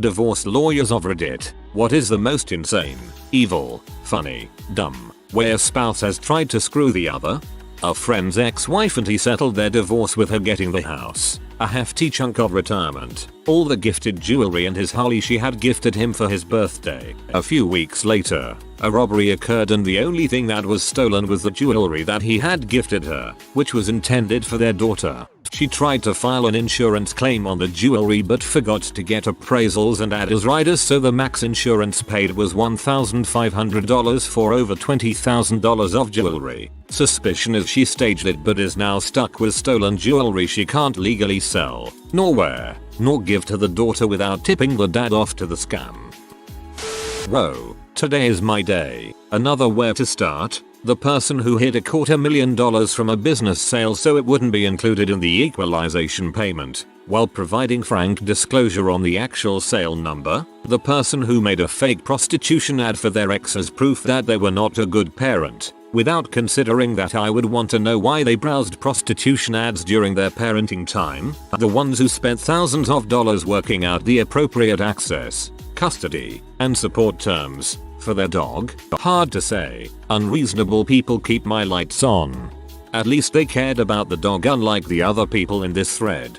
Divorce lawyers of Reddit. What is the most insane, evil, funny, dumb way a spouse has tried to screw the other? A friend's ex-wife and he settled their divorce with her getting the house, a hefty chunk of retirement, all the gifted jewelry and his Harley she had gifted him for his birthday. A few weeks later, a robbery occurred and the only thing that was stolen was the jewelry that he had gifted her, which was intended for their daughter. She tried to file an insurance claim on the jewelry but forgot to get appraisals and adders riders, so the max insurance paid was $1,500 for over $20,000 of jewelry. Suspicion is she staged it but is now stuck with stolen jewelry she can't legally sell, nor wear, nor give to the daughter without tipping the dad off to the scam. Whoa, today is my day. Another where to start? The person who hid $250,000 from a business sale so it wouldn't be included in the equalization payment, while providing frank disclosure on the actual sale number. The person who made a fake prostitution ad for their ex as proof that they were not a good parent. Without considering that, I would want to know why they browsed prostitution ads during their parenting time. The ones who spent thousands of dollars working out the appropriate access, custody, and support terms for their dog? Hard to say. Unreasonable people keep my lights on. At least they cared about the dog, unlike the other people in this thread.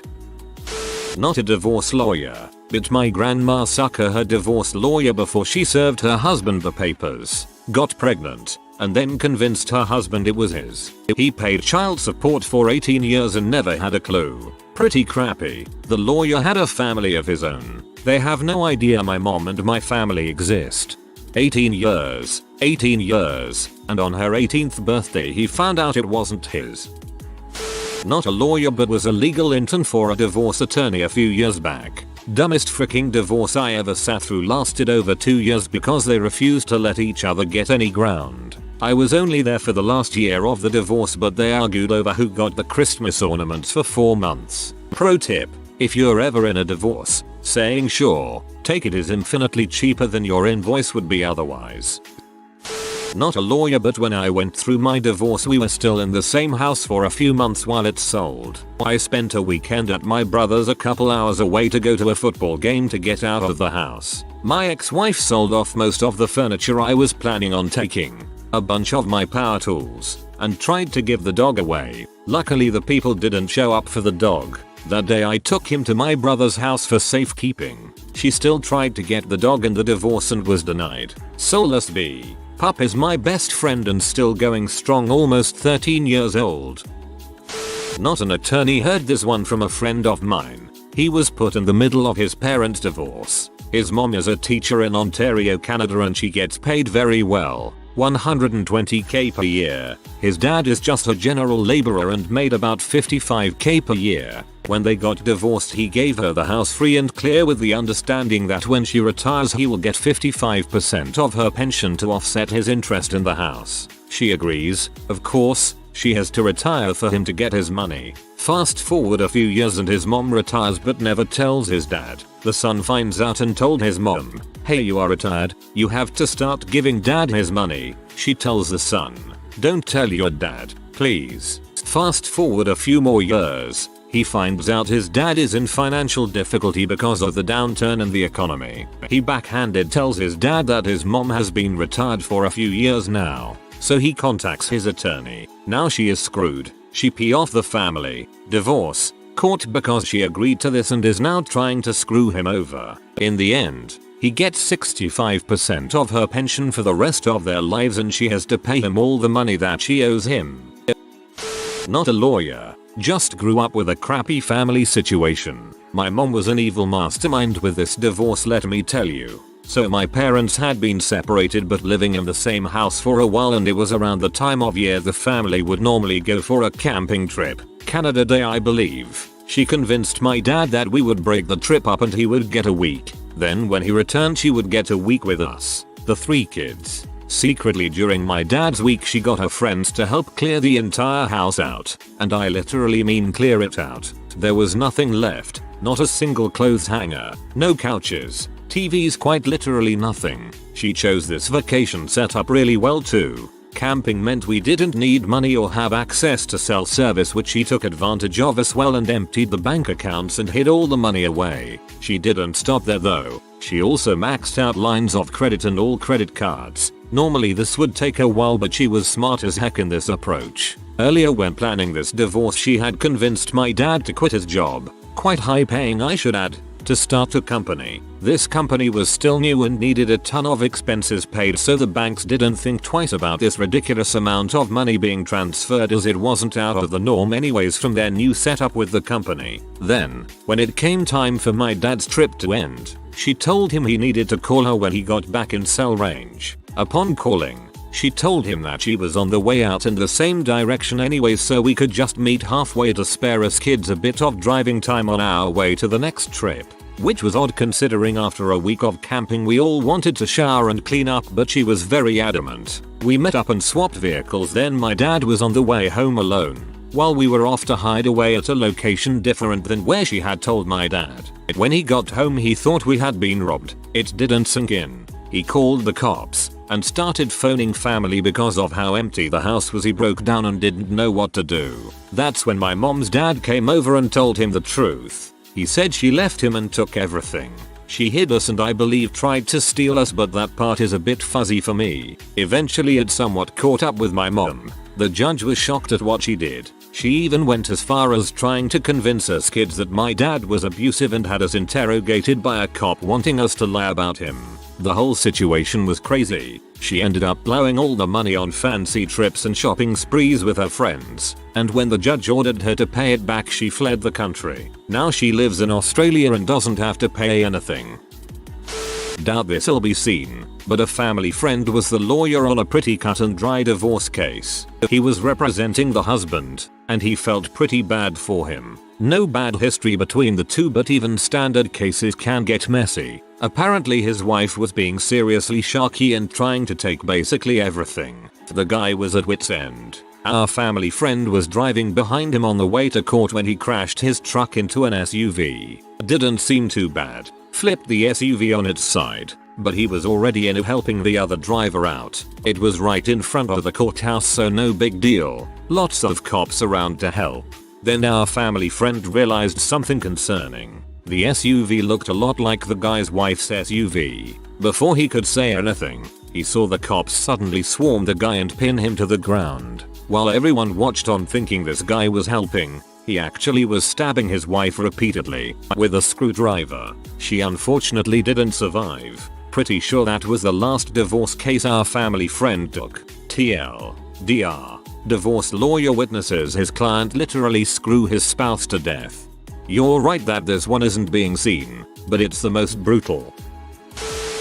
Not a divorce lawyer, but my grandma sucker her divorce lawyer before she served her husband the papers, got pregnant, and then convinced her husband it was his. He paid child support for 18 years and never had a clue. Pretty crappy. The lawyer had a family of his own. They have no idea my mom and my family exist. 18 years, and on her 18th birthday he found out it wasn't his. Not a lawyer but was a legal intern for a divorce attorney a few years back. Dumbest freaking divorce I ever sat through, lasted over 2 years because they refused to let each other get any ground. I was only there for the last year of the divorce but they argued over who got the Christmas ornaments for 4 months. Pro tip: if you're ever in a divorce, saying sure, take it is infinitely cheaper than your invoice would be otherwise. Not a lawyer but when I went through my divorce we were still in the same house for a few months while it sold. I spent a weekend at my brother's a couple hours away to go to a football game to get out of the house. My ex-wife sold off most of the furniture I was planning on taking, a bunch of my power tools, and tried to give the dog away. Luckily the people didn't show up for the dog. That day I took him to my brother's house for safekeeping. She still tried to get the dog in the divorce and was denied. Soulless B. Pup is my best friend and still going strong, almost 13 years old. Not an attorney. Heard this one from a friend of mine. He was put in the middle of his parents' divorce. His mom is a teacher in Ontario, Canada, and she gets paid very well, $120,000 per year. His dad is just a general laborer and made about $55,000 per year. When they got divorced he gave her the house free and clear with the understanding that when she retires he will get 55% of her pension to offset his interest in the house. She agrees. Of course, she has to retire for him to get his money. Fast forward a few years and his mom retires but never tells his dad. The son finds out and told his mom, "Hey, you are retired, you have to start giving dad his money." She tells the son, "Don't tell your dad, please." Fast forward a few more years. He finds out his dad is in financial difficulty because of the downturn in the economy. He backhanded tells his dad that his mom has been retired for a few years now. So he contacts his attorney. Now she is screwed. She pee off the family. Divorce. Court because she agreed to this and is now trying to screw him over. In the end, he gets 65% of her pension for the rest of their lives and she has to pay him all the money that she owes him. Not a lawyer. Just grew up with a crappy family situation. My mom was an evil mastermind with this divorce, let me tell you. So my parents had been separated but living in the same house for a while, and it was around the time of year the family would normally go for a camping trip. Canada Day, I believe. She convinced my dad that we would break the trip up and he would get a week. Then when he returned she would get a week with us, the 3 kids. Secretly during my dad's week she got her friends to help clear the entire house out. And I literally mean clear it out. There was nothing left. Not a single clothes hanger. No couches. TVs, quite literally nothing. She chose this vacation setup really well too. Camping meant we didn't need money or have access to cell service, which she took advantage of as well and emptied the bank accounts and hid all the money away. She didn't stop there though. She also maxed out lines of credit and all credit cards. Normally this would take a while, but she was smart as heck in this approach. Earlier when planning this divorce, she had convinced my dad to quit his job, quite high paying I should add, to start a company. This company was still new and needed a ton of expenses paid, so the banks didn't think twice about this ridiculous amount of money being transferred, as it wasn't out of the norm anyways from their new setup with the company. Then, when it came time for my dad's trip to end, she told him he needed to call her when he got back in cell range. Upon calling, she told him that she was on the way out in the same direction anyways, so we could just meet halfway to spare us kids a bit of driving time on our way to the next trip. Which was odd considering after a week of camping we all wanted to shower and clean up, but she was very adamant. We met up and swapped vehicles, then my dad was on the way home alone, while we were off to hide away at a location different than where she had told my dad. When he got home he thought we had been robbed. It didn't sink in. He called the cops and started phoning family because of how empty the house was. He broke down and didn't know what to do. That's when my mom's dad came over and told him the truth. He said she left him and took everything. She hid us and I believe tried to steal us, but that part is a bit fuzzy for me. Eventually it somewhat caught up with my mom. The judge was shocked at what she did. She even went as far as trying to convince us kids that my dad was abusive and had us interrogated by a cop wanting us to lie about him. The whole situation was crazy. She ended up blowing all the money on fancy trips and shopping sprees with her friends, and when the judge ordered her to pay it back she fled the country. Now she lives in Australia and doesn't have to pay anything. Doubt this'll be seen, but a family friend was the lawyer on a pretty cut and dry divorce case. He was representing the husband, and he felt pretty bad for him. No bad history between the two, but even standard cases can get messy. Apparently his wife was being seriously sharky and trying to take basically everything. The guy was at wit's end. Our family friend was driving behind him on the way to court when he crashed his truck into an SUV. Didn't seem too bad. Flipped the SUV on its side, but he was already in it helping the other driver out. It was right in front of the courthouse, so no big deal. Lots of cops around to help. Then our family friend realized something concerning. The SUV looked a lot like the guy's wife's SUV. Before he could say anything, he saw the cops suddenly swarm the guy and pin him to the ground. While everyone watched on thinking this guy was helping, he actually was stabbing his wife repeatedly with a screwdriver. She unfortunately didn't survive. Pretty sure that was the last divorce case our family friend took. TLDR. Divorce lawyer witnesses his client literally screw his spouse to death. You're right that this one isn't being seen, but it's the most brutal.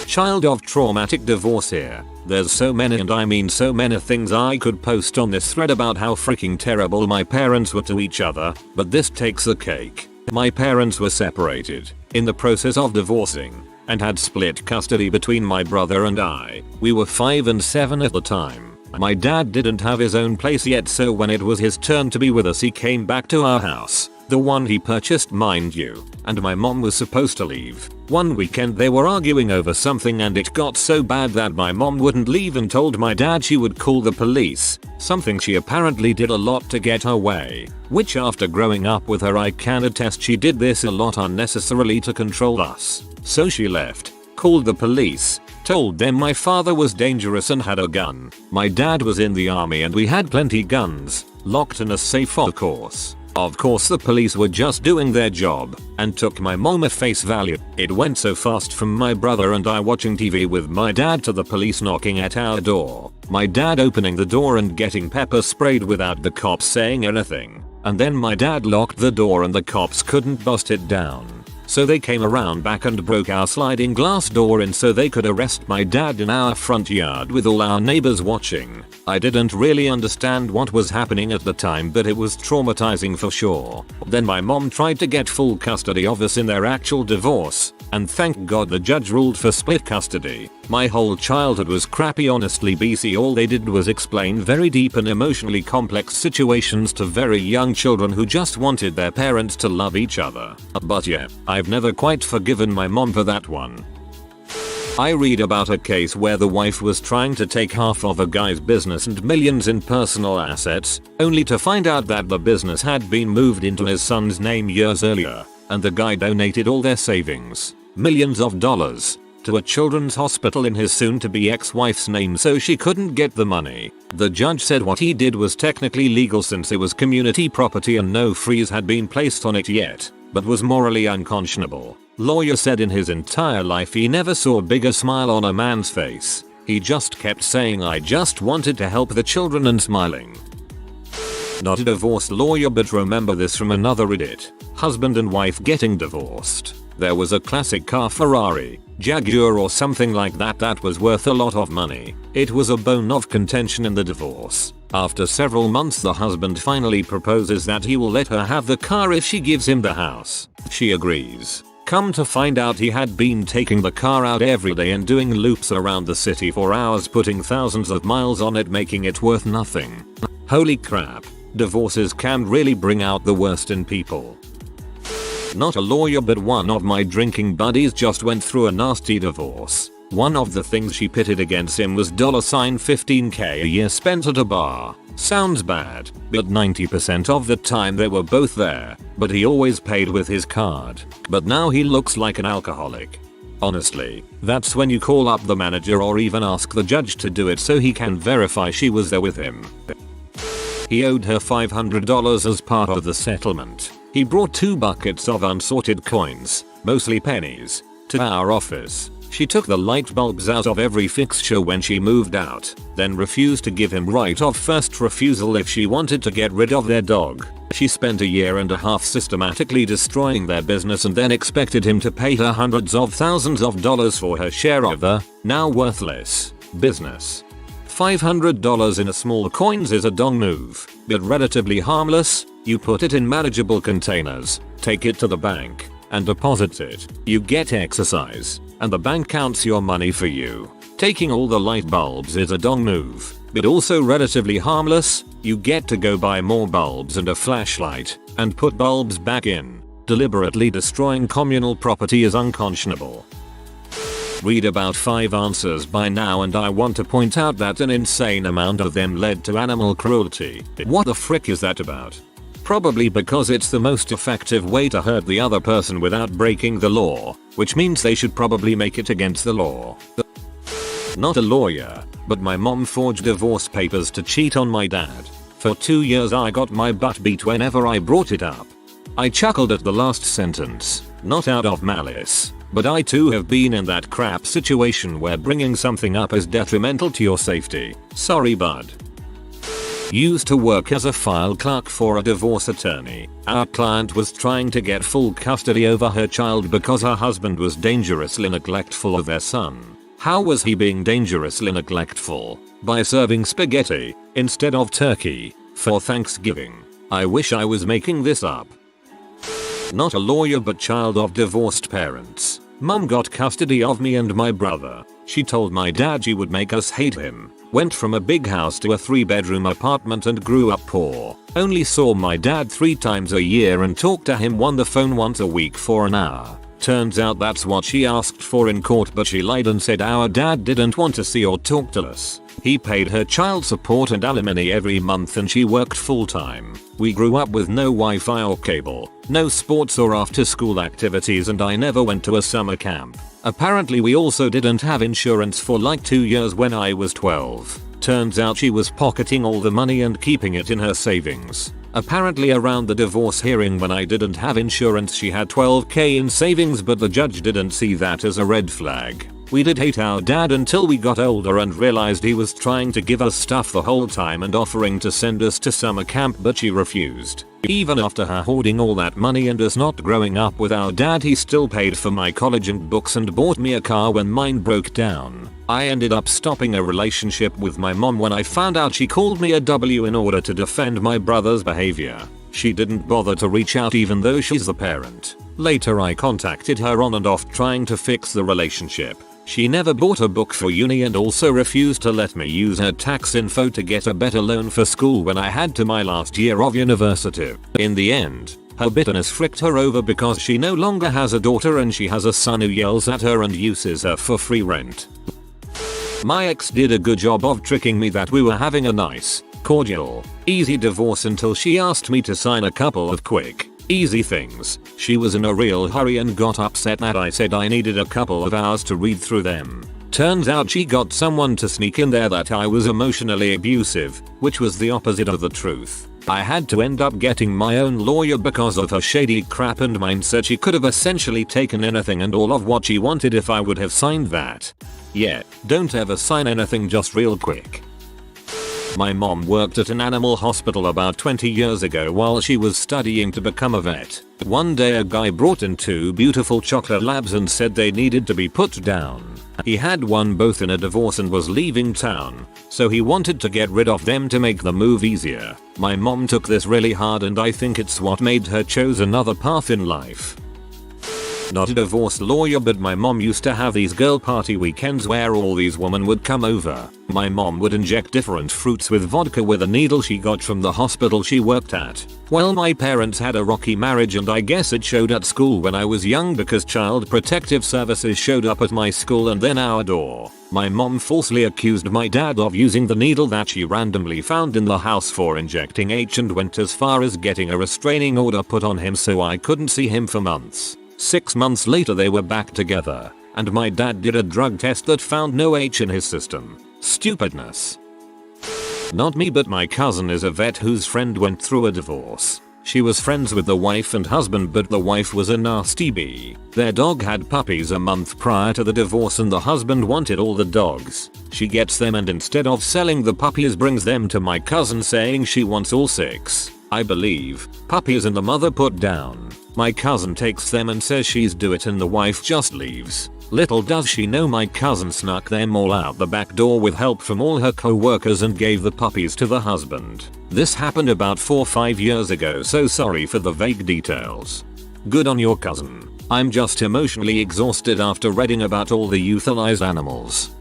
Child of traumatic divorce here. There's so many, and I mean so many things I could post on this thread about how freaking terrible my parents were to each other, but this takes the cake. My parents were separated, in the process of divorcing, and had split custody between my brother and I. We were 5 and 7 at the time. My dad didn't have his own place yet, so when it was his turn to be with us he came back to our house. The one he purchased, mind you, and my mom was supposed to leave. One weekend they were arguing over something and it got so bad that my mom wouldn't leave and told my dad she would call the police, something she apparently did a lot to get her way, which after growing up with her I can attest she did this a lot unnecessarily to control us. So she left, called the police, told them my father was dangerous and had a gun. My dad was in the army and we had plenty guns, locked in a safe of course. Of course the police were just doing their job and took my mom at face value. It went so fast from my brother and I watching TV with my dad to the police knocking at our door. My dad opening the door and getting pepper sprayed without the cops saying anything. And then my dad locked the door and the cops couldn't bust it down. So they came around back and broke our sliding glass door in so they could arrest my dad in our front yard with all our neighbors watching. I didn't really understand what was happening at the time, but it was traumatizing for sure. Then my mom tried to get full custody of us in their actual divorce, and thank God the judge ruled for split custody. My whole childhood was crappy, honestly. BC all they did was explain very deep and emotionally complex situations to very young children who just wanted their parents to love each other. But yeah, I've never quite forgiven my mom for that one. I read about a case where the wife was trying to take half of a guy's business and millions in personal assets, only to find out that the business had been moved into his son's name years earlier, and the guy donated all their savings, millions of dollars, to a children's hospital in his soon-to-be ex-wife's name so she couldn't get the money. The judge said what he did was technically legal since it was community property and no freeze had been placed on it yet, but was morally unconscionable. Lawyer said in his entire life he never saw a bigger smile on a man's face. He just kept saying I just wanted to help the children and smiling. Not a divorce lawyer, but remember this from another Reddit. Husband and wife getting divorced. There was a classic car, Ferrari, Jaguar or something like that was worth a lot of money. It was a bone of contention in the divorce. After several months the husband finally proposes that he will let her have the car if she gives him the house. She agrees. Come to find out he had been taking the car out every day and doing loops around the city for hours, putting thousands of miles on it, making it worth nothing. Holy crap. Divorces can really bring out the worst in people. Not a lawyer, but one of my drinking buddies just went through a nasty divorce. One of the things she pitted against him was $15k a year spent at a bar. Sounds bad, but 90% of the time they were both there, but he always paid with his card. But now he looks like an alcoholic. Honestly, that's when you call up the manager or even ask the judge to do it so he can verify she was there with him. He owed her $500 as part of the settlement. He brought 2 buckets of unsorted coins, mostly pennies, to our office. She took the light bulbs out of every fixture when she moved out, then refused to give him right of first refusal if she wanted to get rid of their dog. She spent a year and a half systematically destroying their business and then expected him to pay her hundreds of thousands of dollars for her share of the, now worthless, business. $500 in a small coins is a dong move, but relatively harmless. You put it in manageable containers, take it to the bank, and deposit it. You get exercise, and the bank counts your money for you. Taking all the light bulbs is a dong move, but also relatively harmless. You get to go buy more bulbs and a flashlight, and put bulbs back in. Deliberately destroying communal property is unconscionable. Read about 5 answers by now and I want to point out that an insane amount of them led to animal cruelty. What the frick is that about? Probably because it's the most effective way to hurt the other person without breaking the law, which means they should probably make it against the law. Not a lawyer, but my mom forged divorce papers to cheat on my dad. For 2 years I got my butt beat whenever I brought it up. I chuckled at the last sentence, not out of malice, but I too have been in that crap situation where bringing something up is detrimental to your safety. Sorry bud. Used to work as a file clerk for a divorce attorney. Our client was trying to get full custody over her child because her husband was dangerously neglectful of their son. How was he being dangerously neglectful? By serving spaghetti instead of turkey for Thanksgiving. I wish I was making this up. Not a lawyer but child of divorced parents. Mum got custody of me and my brother. She told my dad she would make us hate him. Went from a big house to a 3-bedroom apartment and grew up poor. Only saw my dad 3 times a year and talked to him on the phone once a week for an hour. Turns out that's what she asked for in court, but she lied and said our dad didn't want to see or talk to us. He paid her child support and alimony every month and she worked full time. We grew up with no Wi-Fi or cable, no sports or after school activities, and I never went to a summer camp. Apparently we also didn't have insurance for like 2 years when I was 12. Turns out she was pocketing all the money and keeping it in her savings. Apparently around the divorce hearing when I didn't have insurance she had $12k in savings, but the judge didn't see that as a red flag. We did hate our dad until we got older and realized he was trying to give us stuff the whole time and offering to send us to summer camp, but she refused. Even after her hoarding all that money and us not growing up with our dad, he still paid for my college and books and bought me a car when mine broke down. I ended up stopping a relationship with my mom when I found out she called me a W in order to defend my brother's behavior. She didn't bother to reach out even though she's the parent. Later I contacted her on and off trying to fix the relationship. She never bought a book for uni and also refused to let me use her tax info to get a better loan for school when I had to my last year of university. In the end, Her bitterness fricked her over because she no longer has a daughter and she has a son who yells at her and uses her for free rent. My ex did a good job of tricking me that we were having a nice, cordial, easy divorce until she asked me to sign a couple of quick, easy things. She was in a real hurry and got upset that I said I needed a couple of hours to read through them. Turns out she got someone to sneak in there that I was emotionally abusive, which was the opposite of the truth. I had to end up getting my own lawyer because of her shady crap, and mine said she could have essentially taken anything and all of what she wanted if I would have signed that. Yeah, don't ever sign anything just real quick. My mom worked at an animal hospital about 20 years ago while she was studying to become a vet. One day a guy brought in 2 beautiful chocolate labs and said they needed to be put down. He had won both in a divorce and was leaving town, so he wanted to get rid of them to make the move easier. My mom took this really hard and I think it's what made her choose another path in life. Not a divorce lawyer, but my mom used to have these girl party weekends where all these women would come over. My mom would inject different fruits with vodka with a needle she got from the hospital she worked at. Well, my parents had a rocky marriage and I guess it showed at school when I was young because Child Protective Services showed up at my school and then our door. My mom falsely accused my dad of using the needle that she randomly found in the house for injecting H and went as far as getting a restraining order put on him so I couldn't see him for months. 6 months later they were back together, and my dad did a drug test that found no H in his system. Stupidness. Not me, but my cousin is a vet whose friend went through a divorce. She was friends with the wife and husband, but the wife was a nasty bee. Their dog had puppies a month prior to the divorce and the husband wanted all the dogs. She gets them and instead of selling the puppies brings them to my cousin saying she wants all 6, I believe, puppies, and the mother put down. My cousin takes them and says she's do it and the wife just leaves. Little does she know my cousin snuck them all out the back door with help from all her co-workers and gave the puppies to the husband. This happened about 4 or 5 years ago, so sorry for the vague details. Good on your cousin. I'm just emotionally exhausted after reading about all the euthanized animals.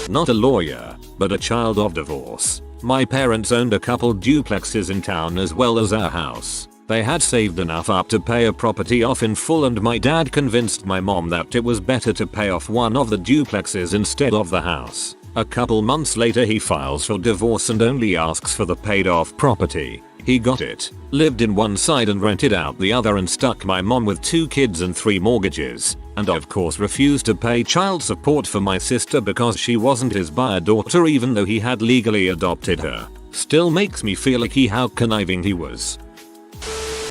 Not a lawyer, but a child of divorce. My parents owned a couple duplexes in town as well as our house. They had saved enough up to pay a property off in full and my dad convinced my mom that it was better to pay off one of the duplexes instead of the house. A couple months later he files for divorce and only asks for the paid off property. He got it, lived in one side and rented out the other, and stuck my mom with 2 kids and 3 mortgages, and of course refused to pay child support for my sister because she wasn't his bio daughter even though he had legally adopted her. Still makes me feel like how conniving he was.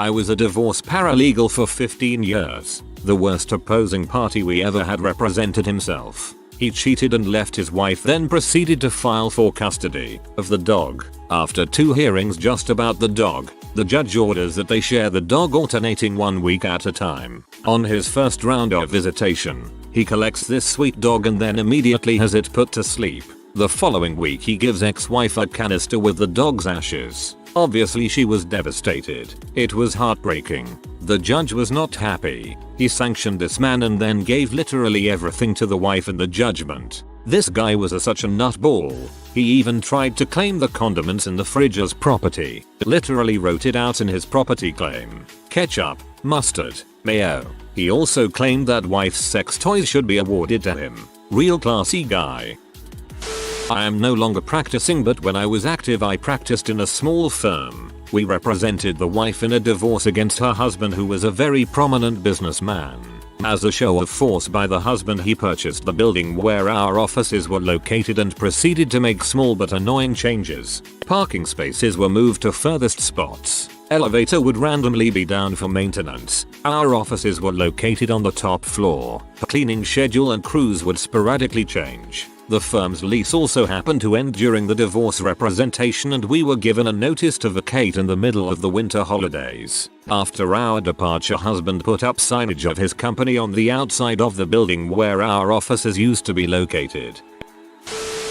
I was a divorce paralegal for 15 years. The worst opposing party we ever had represented himself. He cheated and left his wife, then proceeded to file for custody of the dog. After 2 hearings just about the dog, the judge orders that they share the dog alternating 1 week at a time. On his first round of visitation, he collects this sweet dog and then immediately has it put to sleep. The following week he gives ex-wife a canister with the dog's ashes. Obviously she was devastated. It was heartbreaking. The judge was not happy. He sanctioned this man and then gave literally everything to the wife in the judgment. This guy was such a nutball. He even tried to claim the condiments in the fridge as property. Literally wrote it out in his property claim. Ketchup, mustard, mayo. He also claimed that wife's sex toys should be awarded to him. Real classy guy. I am no longer practicing, but when I was active I practiced in a small firm. We represented the wife in a divorce against her husband who was a very prominent businessman. As a show of force by the husband he purchased the building where our offices were located and proceeded to make small but annoying changes. Parking spaces were moved to furthest spots. Elevator would randomly be down for maintenance. Our offices were located on the top floor. The cleaning schedule and crews would sporadically change. The firm's lease also happened to end during the divorce representation and we were given a notice to vacate in the middle of the winter holidays. After our departure, husband put up signage of his company on the outside of the building where our offices used to be located.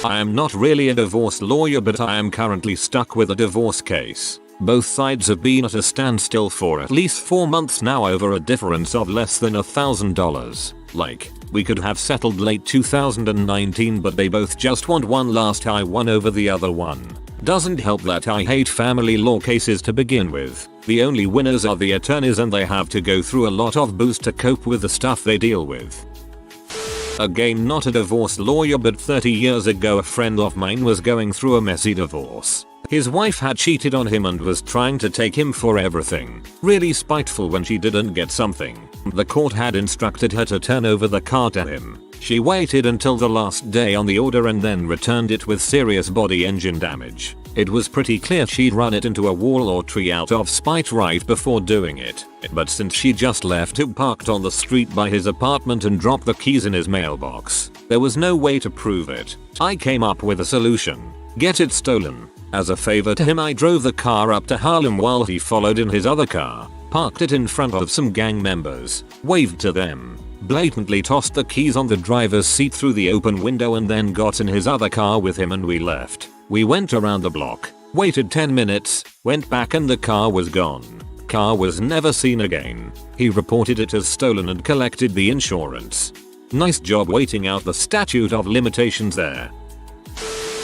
I am not really a divorce lawyer, but I am currently stuck with a divorce case. Both sides have been at a standstill for at least 4 months now over a difference of less than $1,000. Like, we could have settled late 2019, but they both just want one last high one over the other one. Doesn't help that I hate family law cases to begin with. The only winners are the attorneys and they have to go through a lot of booze to cope with the stuff they deal with. Again, not a divorce lawyer, but 30 years ago a friend of mine was going through a messy divorce. His wife had cheated on him and was trying to take him for everything. Really spiteful when she didn't get something. The court had instructed her to turn over the car to him. She waited until the last day on the order and then returned it with serious body engine damage. It was pretty clear she'd run it into a wall or tree out of spite right before doing it. But since she just left it parked on the street by his apartment and dropped the keys in his mailbox, there was no way to prove it. I came up with a solution. Get it stolen. As a favor to him, I drove the car up to Harlem while he followed in his other car, parked it in front of some gang members, waved to them, blatantly tossed the keys on the driver's seat through the open window and then got in his other car with him and we left. We went around the block, waited 10 minutes, went back and the car was gone. Car was never seen again. He reported it as stolen and collected the insurance. Nice job waiting out the statute of limitations there.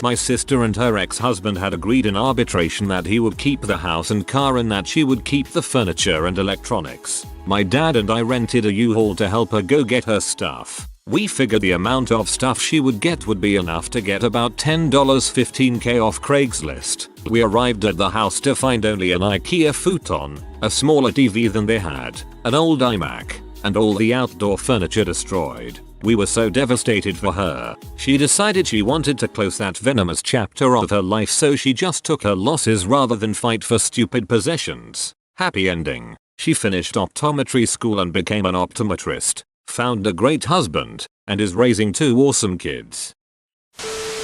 My sister and her ex-husband had agreed in arbitration that he would keep the house and car and that she would keep the furniture and electronics. My dad and I rented a U-Haul to help her go get her stuff. We figured the amount of stuff she would get would be enough to get about $10 $15K off Craigslist. We arrived at the house to find only an IKEA futon, a smaller TV than they had, an old iMac, and all the outdoor furniture destroyed. We were so devastated for her. She decided she wanted to close that venomous chapter of her life, so she just took her losses rather than fight for stupid possessions. Happy ending. She finished optometry school and became an optometrist, found a great husband, and is raising 2 awesome kids.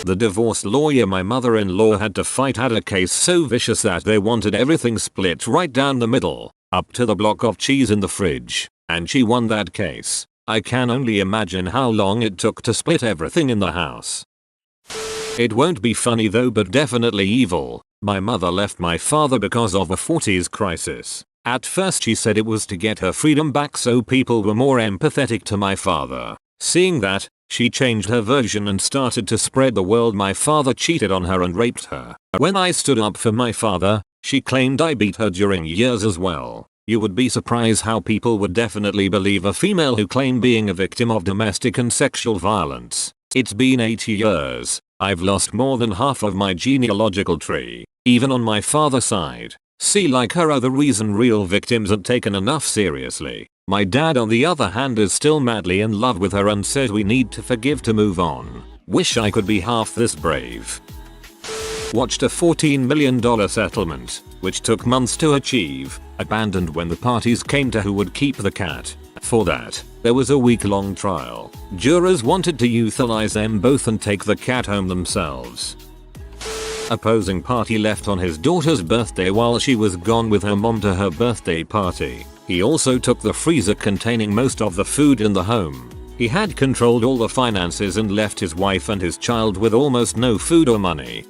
The divorce lawyer my mother-in-law had to fight had a case so vicious that they wanted everything split right down the middle, up to the block of cheese in the fridge, and she won that case. I can only imagine how long it took to split everything in the house. It won't be funny though, but definitely evil. My mother left my father because of a 40s crisis. At first she said it was to get her freedom back so people were more empathetic to my father. Seeing that, she changed her version and started to spread the world my father cheated on her and raped her. When I stood up for my father, she claimed I beat her during years as well. You would be surprised how people would definitely believe a female who claimed being a victim of domestic and sexual violence. It's been 80 years. I've lost more than half of my genealogical tree, even on my father's side. See, like her are the reason real victims aren't taken enough seriously. My dad on the other hand is still madly in love with her and says we need to forgive to move on. Wish I could be half this brave. Watched a $14 million settlement, which took months to achieve, abandoned when the parties came to who would keep the cat. For that, there was a week-long trial. Jurors wanted to euthanize them both and take the cat home themselves. Opposing party left on his daughter's birthday while she was gone with her mom to her birthday party. He also took the freezer containing most of the food in the home. He had controlled all the finances and left his wife and his child with almost no food or money.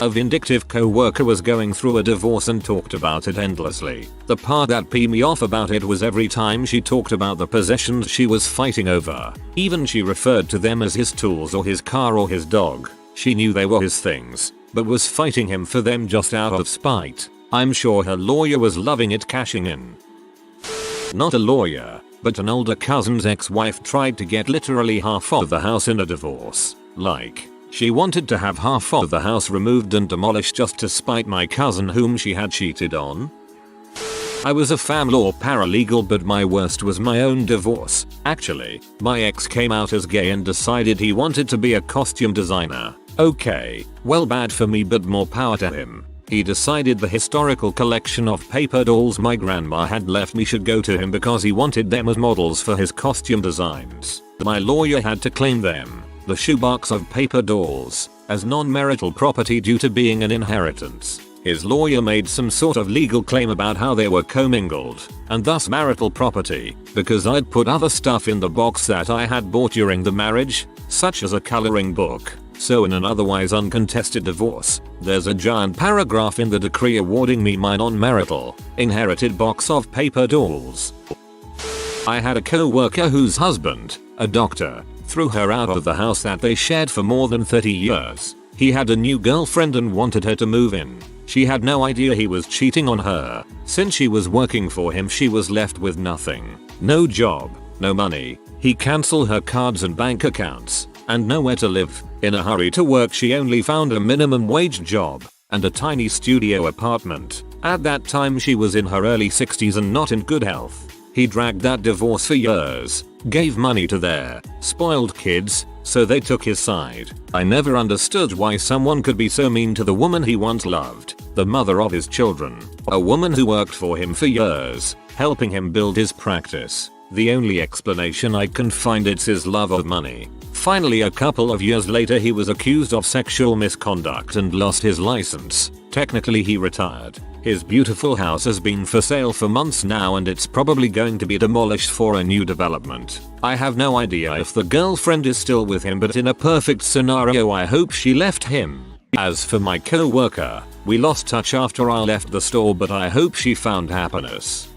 A vindictive co-worker was going through a divorce and talked about it endlessly. The part that peed me off about it was every time she talked about the possessions she was fighting over. Even she referred to them as his tools or his car or his dog. She knew they were his things, but was fighting him for them just out of spite. I'm sure her lawyer was loving it cashing in. Not a lawyer, but an older cousin's ex-wife tried to get literally half of the house in a divorce. Like, she wanted to have half of the house removed and demolished just to spite my cousin whom she had cheated on. I was a fam law paralegal, but my worst was my own divorce. Actually, my ex came out as gay and decided he wanted to be a costume designer. Okay, well, bad for me, but more power to him. He decided the historical collection of paper dolls my grandma had left me should go to him because he wanted them as models for his costume designs. My lawyer had to claim them, the shoebox of paper dolls, as non-marital property due to being an inheritance. His lawyer made some sort of legal claim about how they were commingled, and thus marital property, because I'd put other stuff in the box that I had bought during the marriage, such as a coloring book. So in an otherwise uncontested divorce, there's a giant paragraph in the decree awarding me my non-marital, inherited box of paper dolls. I had a co-worker whose husband, a doctor, threw her out of the house that they shared for more than 30 years. He had a new girlfriend and wanted her to move in. She had no idea he was cheating on her. Since she was working for him, she was left with nothing. No job, no money. He cancelled her cards and bank accounts, and nowhere to live. In a hurry to work, she only found a minimum wage job and a tiny studio apartment. At that time she was in her early 60s and not in good health. He dragged that divorce for years, gave money to their spoiled kids, so they took his side. I never understood why someone could be so mean to the woman he once loved, the mother of his children, a woman who worked for him for years, helping him build his practice. The only explanation I can find is his love of money. Finally, a couple of years later, he was accused of sexual misconduct and lost his license. Technically he retired. His beautiful house has been for sale for months now and it's probably going to be demolished for a new development. I have no idea if the girlfriend is still with him, but in a perfect scenario I hope she left him. As for my co-worker, we lost touch after I left the store, but I hope she found happiness.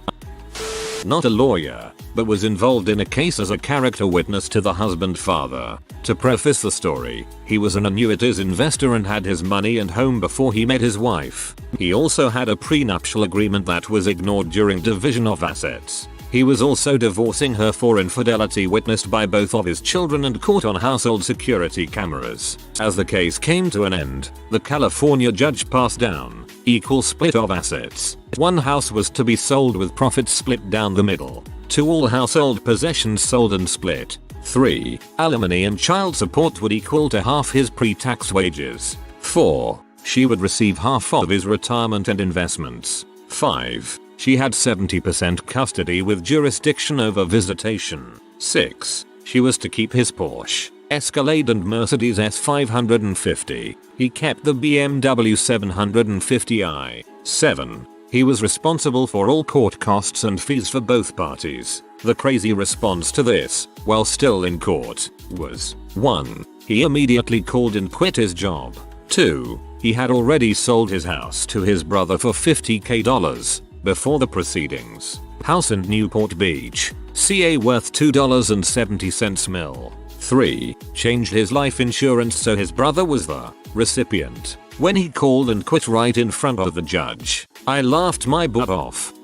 Not a lawyer, but was involved in a case as a character witness to the husband father. To preface the story, he was an annuities investor and had his money and home before he met his wife. He also had a prenuptial agreement that was ignored during division of assets. He was also divorcing her for infidelity, witnessed by both of his children and caught on household security cameras. As the case came to an end, the California judge passed down equal split of assets. One house was to be sold with profits split down the middle. 2. All household possessions sold and split. 3. Alimony and child support would equal to half his pre-tax wages. 4. She would receive half of his retirement and investments. 5. She had 70% custody with jurisdiction over visitation. 6. She was to keep his Porsche, Escalade and Mercedes S550. He kept the BMW 750i. 7. He was responsible for all court costs and fees for both parties. The crazy response to this, while still in court, was 1. He immediately called and quit his job. 2. He had already sold his house to his brother for $50,000 before the proceedings. House in Newport Beach, CA, worth $2.70 mil. 3. Changed his life insurance so his brother was the recipient when he called and quit right in front of the judge. I laughed my butt off.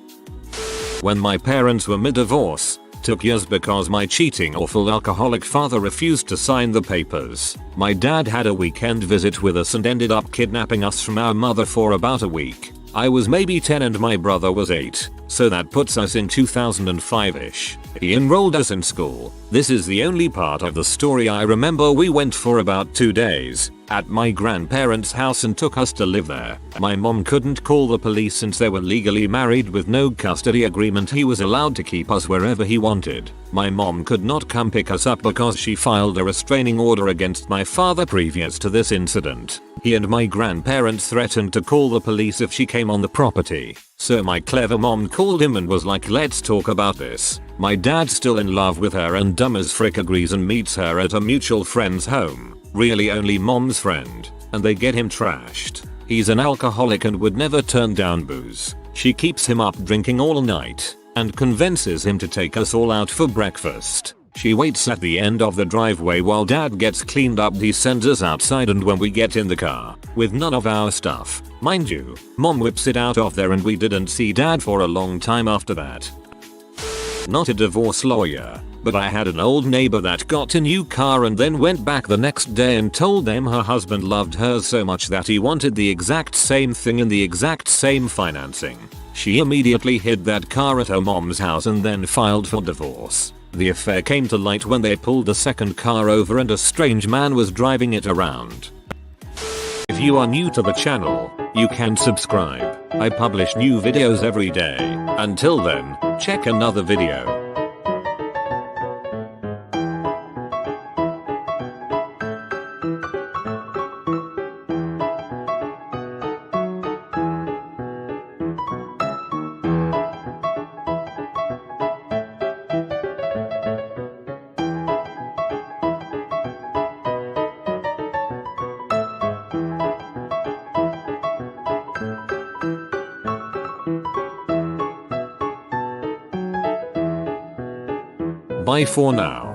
When my parents were mid-divorce, took years because my cheating, awful alcoholic father refused to sign the papers. My dad had a weekend visit with us and ended up kidnapping us from our mother for about a week. I was maybe 10 and my brother was 8, so that puts us in 2005-ish. He enrolled us in school. This is the only part of the story I remember. We went for about 2 days at my grandparents' house and took us to live there. My mom couldn't call the police since they were legally married with no custody agreement. He was allowed to keep us wherever he wanted. My mom could not come pick us up because she filed a restraining order against my father previous to this incident. He and my grandparents threatened to call the police if she came on the property. So my clever mom called him and was like, let's talk about this. My dad's still in love with her and dumb as frick agrees and meets her at a mutual friend's home. Really only mom's friend. And they get him trashed. He's an alcoholic and would never turn down booze. She keeps him up drinking all night and convinces him to take us all out for breakfast. She waits at the end of the driveway while dad gets cleaned up. He sends us outside, and when we get in the car with none of our stuff, mind you, mom whips it out of there and we didn't see dad for a long time after that. Not a divorce lawyer, but I had an old neighbor that got a new car and then went back the next day and told them her husband loved her so much that he wanted the exact same thing and the exact same financing. She immediately hid that car at her mom's house and then filed for divorce. The affair came to light when they pulled the second car over and a strange man was driving it around. If you are new to the channel, you can subscribe. I publish new videos every day. Until then, check another video. Bye for now.